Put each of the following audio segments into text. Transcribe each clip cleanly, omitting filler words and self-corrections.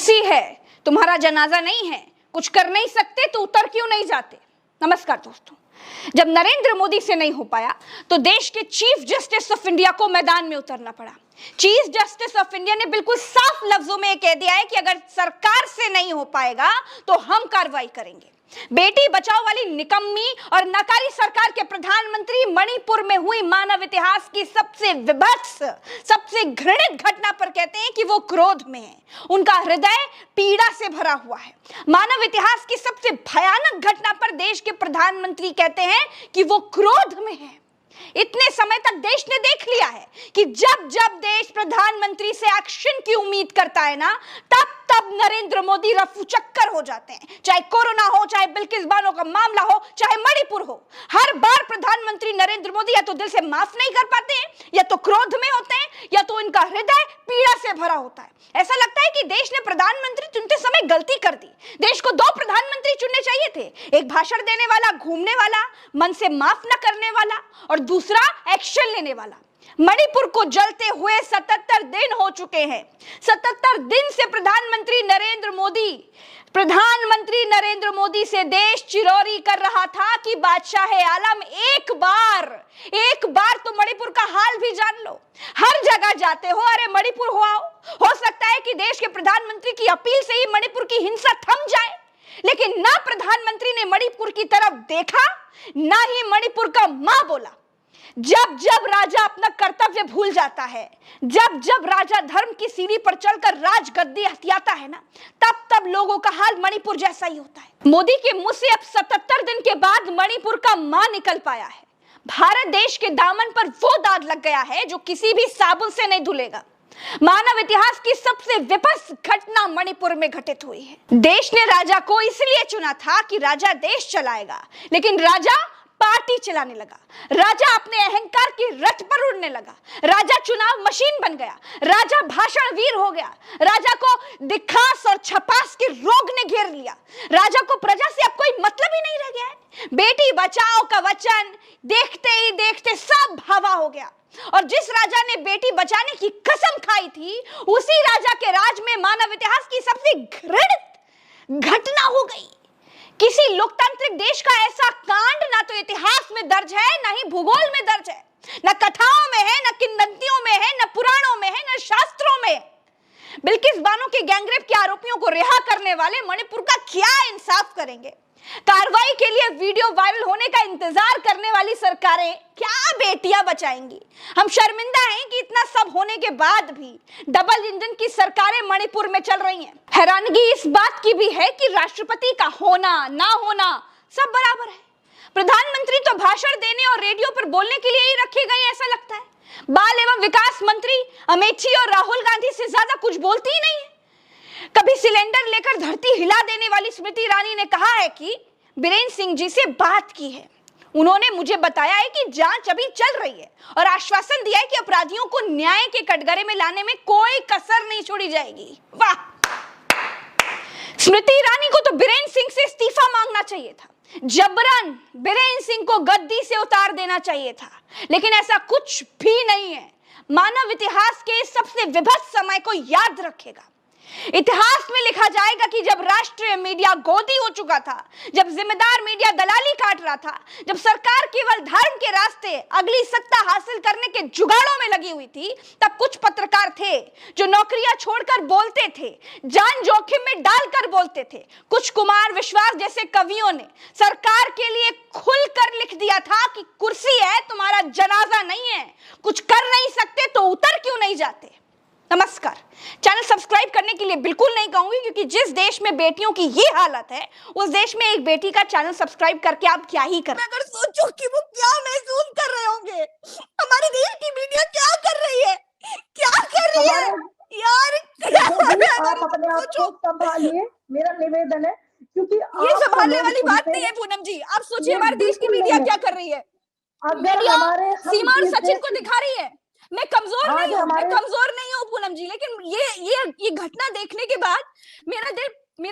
कुर्सी है, तुम्हारा जनाजा नहीं है, कुछ कर नहीं सकते तो उतर क्यों नहीं जाते। नमस्कार दोस्तों, जब नरेंद्र मोदी से नहीं हो पाया तो देश के चीफ जस्टिस ऑफ इंडिया को मैदान में उतरना पड़ा। चीफ जस्टिस ऑफ इंडिया ने बिल्कुल साफ लफ्जों में कह दिया है कि अगर सरकार से नहीं हो पाएगा तो हम कार्रवाई करेंगे। बेटी बचाओ वाली निकम्मी और नकारी सरकार के प्रधानमंत्री मणिपुर में हुई मानव इतिहास की सबसे विभत्स, सबसे घृणित घटना पर कहते हैं कि वो क्रोध में है, उनका हृदय पीड़ा से भरा हुआ है। मानव इतिहास की सबसे भयानक घटना पर देश के प्रधानमंत्री कहते हैं कि वो क्रोध में है। इतने समय तक देश ने देख लिया है कि जब जब देश प्रधानमंत्री से एक्शन की उम्मीद करता है ना, तब तब नरेंद्र मोदी रफू चक्कर हो जाते हैं। चाहे कोरोना हो, चाहे बिल्किस बानो का मामला हो, चाहे मणिपुर हो, हर बार प्रधानमंत्री नरेंद्र मोदी या तो दिल से माफ नहीं कर पाते हैं, या तो क्रोध में होते हैं, या तो इनका हृदय पीड़ा से भरा होता है। ऐसा लगता है कि देश ने प्रधानमंत्री चुनते समय गलती कर दी। देश को दो प्रधानमंत्री चुनने चाहिए थे, एक भाषण देने वाला, घूमने वाला, मन से माफ न करने वाला, और दूसरा एक्शन लेने वाला। मणिपुर को जलते हुए 77 दिन हो चुके हैं। 77 दिन से प्रधानमंत्री नरेंद्र मोदी से देश चिरौरी कर रहा था कि बादशाह आलम एक बार तो मणिपुर का हाल भी जान लो। हर जगह जाते हो, अरे मणिपुर हो आओ। हो सकता है कि देश के प्रधानमंत्री की अपील से ही मणिपुर की हिंसा थम जाए, लेकिन ना प्रधानमंत्री ने मणिपुर की तरफ देखा, ना ही मणिपुर का मां बोला। जब जब राजा अपना कर्तव्य भूल जाता है, जब जब राजा धर्म की सीढ़ी पर चलकर राजगद्दी हथियाता है ना, तब तब लोगों का हाल मणिपुर जैसा ही होता है। मोदी के मुंह से अब 77 दिन के बाद मणिपुर का मां निकल पाया है। भारत देश के दामन पर वो दाग लग गया है जो किसी भी साबुन से नहीं धुलेगा। मानव इतिहास की सबसे विभत्स घटना मणिपुर में घटित हुई है। देश ने राजा को इसलिए चुना था कि राजा देश चलाएगा, लेकिन राजा पार्टी चलाने लगा। राजा अपने अहंकार की रथ पर उड़ने लगा। राजा चुनाव मशीन बन गया। राजा भाषण वीर हो गया। राजा को दिखास और छपास के रोग ने घेर लिया। राजा को प्रजा से अब कोई मतलब ही नहीं रह गया है। बेटी बचाओ का वचन देखते ही देखते सब हवा हो गया, और जिस राजा ने बेटी बचाने की कसम खाई थी, उसी राजा के राज में मानव इतिहास की सबसे घृणित घटना हो गई। किसी लोकतांत्रिक देश का ऐसा कांड ना तो इतिहास में दर्ज है, ना ही भूगोल में दर्ज है, न कथाओं में है, न किंवदंतियों में है, न पुराणों में है, न शास्त्रों में। बिल्किस बानो के गैंगरेप के आरोपियों को रिहा करने वाले मणिपुर का क्या इंसाफ करेंगे। कार्रवाई के लिए वीडियो वायरल होने का इंतजार करने वाली सरकारें क्या बेटियां बचाएंगी। हम शर्मिंदा हैं कि इतना सब होने के बाद भी डबल इंजन की सरकारें मणिपुर में चल रही हैं। हैरानगी इस बात की भी है कि राष्ट्रपति का होना ना होना सब बराबर है। प्रधानमंत्री तो भाषण देने और रेडियो पर बोलने के लिए ही रखे गए, ऐसा लगता है। बाल एवं विकास मंत्री अमेठी और राहुल गांधी से ज्यादा कुछ बोलती ही नहीं है। कभी सिलेंडर लेकर धरती हिला देने वाली स्मृति ईरानी ने कहा है कि बीरेन्द्र सिंह जी से बात की है। उन्होंने मुझे बताया है कि जांच अभी चल रही है, और आश्वासन दिया है कि अपराधियों को न्याय के कटघरे में लाने में कोई कसर नहीं छोड़ी जाएगी। वाह! स्मृति ईरानी को तो बीरेन्द्र सिंह से इस्तीफा मांगना चाहिए था। जबरन बीरेन्द्र सिंह को गद्दी से उतार देना चाहिए था, लेकिन ऐसा कुछ भी नहीं है। मानव इतिहास के सबसे विभत्स समय को याद रखेगा। इतिहास में लिखा जाएगा कि जब राष्ट्रीय मीडिया गोदी हो चुका था, जब जिम्मेदार मीडिया दलाली काट रहा था, जब सरकार केवल धर्म के रास्ते अगली सत्ता हासिल करने के जुगाड़ों में लगी हुई थी, तब कुछ पत्रकार थे जो नौकरियां छोड़कर बोलते थे, जान जोखिम में डालकर बोलते थे। कुछ कुमार विश्वास जैसे कवियों ने सरकार के लिए खुलकर लिख दिया था कि कुर्सी है, तुम्हारा जनाजा नहीं है, कुछ कर नहीं सकते तो उतर क्यों नहीं जाते। नमस्कार, चैनल सब्सक्राइब करने के लिए बिल्कुल नहीं कहूंगी, क्योंकि जिस देश में बेटियों की ये हालत है, उस देश में एक बेटी का चैनल सब्सक्राइब करके आप क्या ही कर। अगर सोचो कि वो क्या महसूस कर रहे होंगे, हमारे देश की मीडिया क्या कर रही है, क्या कर रही है यार। आप अपने आप को संभालिए, मेरा निवेदन है, क्योंकि ये संभालने वाली बात नहीं है पूनम जी। आप सोचिए हमारे देश की मीडिया क्या कर रही है। मीडिया सीमा और सचिन को दिखा रही है। मैं कमजोर नहीं हूँ पूनम जी, लेकिन ये घटना देखने के बाद मेरा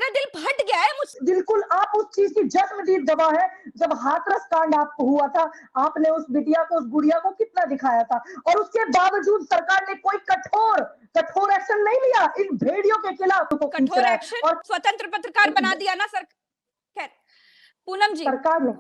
दिल फट गया है मुझसे। बिल्कुल, आप उस चीज की जन्मदिन दवा है। जब हाथरस कांड आपको हुआ था, आपने उस बिटिया को, उस गुड़िया को कितना दिखाया था, और उसके बावजूद सरकार ने कोई कठोर कठोर एक्शन नहीं लिया इन भेड़ियों के खिलाफ। तो कठोर एक्शन, स्वतंत्र पत्रकार बना दिया ना सर। खैर पूनम जी, सरकार ने